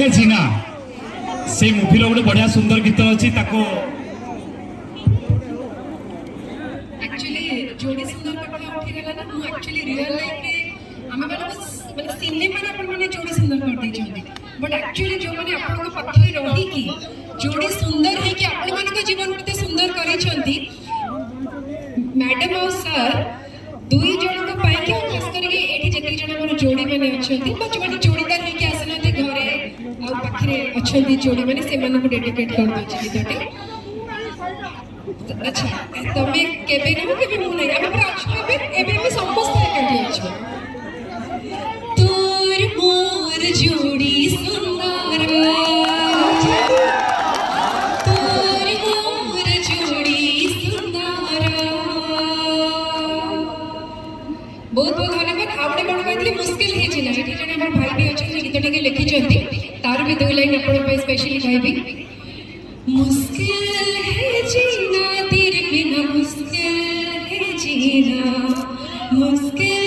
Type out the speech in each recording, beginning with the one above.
है जीना से मूवी रो गोटे बढ़िया सुंदर गीत अच्छी ताको एक्चुअली जोड़ी सुंदर कथा उठी गला ना मु एक्चुअली रियल लाइफ रे हमें मतलब सिनेमा रे अपन माने जोड़ी सुंदर कर दै छथि बट एक्चुअली जो माने अपन को पथरे रही की जोड़ी सुंदर है कि अपन मान को जीवन केते सुंदर करै छथि मैडम और सर दुई जन को पाई के खास करके एठी जति जन हमर जोड़ी माने अछथि बट जो माने जोड़ीदार है कि आसनते घरे आ पाखरे अछथि जोड़ी माने से माने को डेडिकेट कर दै छी गीतटे अच्छा तमे केबे ना केबे मु नै हम पूरा अच्छो एबे एबे हम समस्त एकाठी अच्छो तोर मोर जोड़ी सुंदर तोर मोर जोड़ी सुंदर बहुत बहुत धन्यवाद आपने कोन कहतली मुश्किल हे छिना एठी जने हमर भाई भी अछि जे गीतटी के लिखि छथि तार भी दो लाइन अपन पे स्पेशली कहबी मुश्किल है जीना तेरे बिना मुश्किल है जीना मुश्किल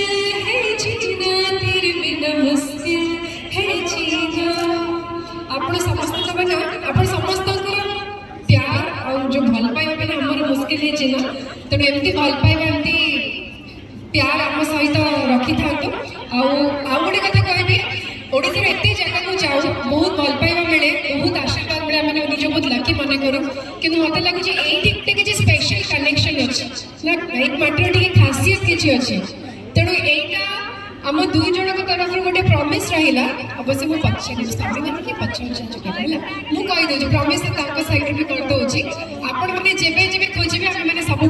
है जीना तेरे बिना मुश्किल है जीना आपण समस्त जगह आपण समस्त को प्यार और जो भल पाइबा बिना हमर मुश्किल है जीना तो एमती भल पाइबा एमती प्यार हम सहित रखी था तो आउ गोटे कथा कहबी ओडिसा रे एते जगह को जाऊ बहुत भल पाइबा मिले बहुत आशीर्वाद मिले माने निज बहुत लकी माने करू किंतु मते लागु जे एई टिकटे के जे स्पेशल कनेक्शन अछि ना एक मात्र टी खासियत किछि अछि तेणु एटा हम दुई जन को तरफ गोटे प्रॉमिस रहिला अवश्य मु पछे सामने माने कि पछे चुकेला मु कहि दउ प्रॉमिस ताको साइड भी कर दउ छी आपण माने जेबे जेबे खोजिबे हम माने सब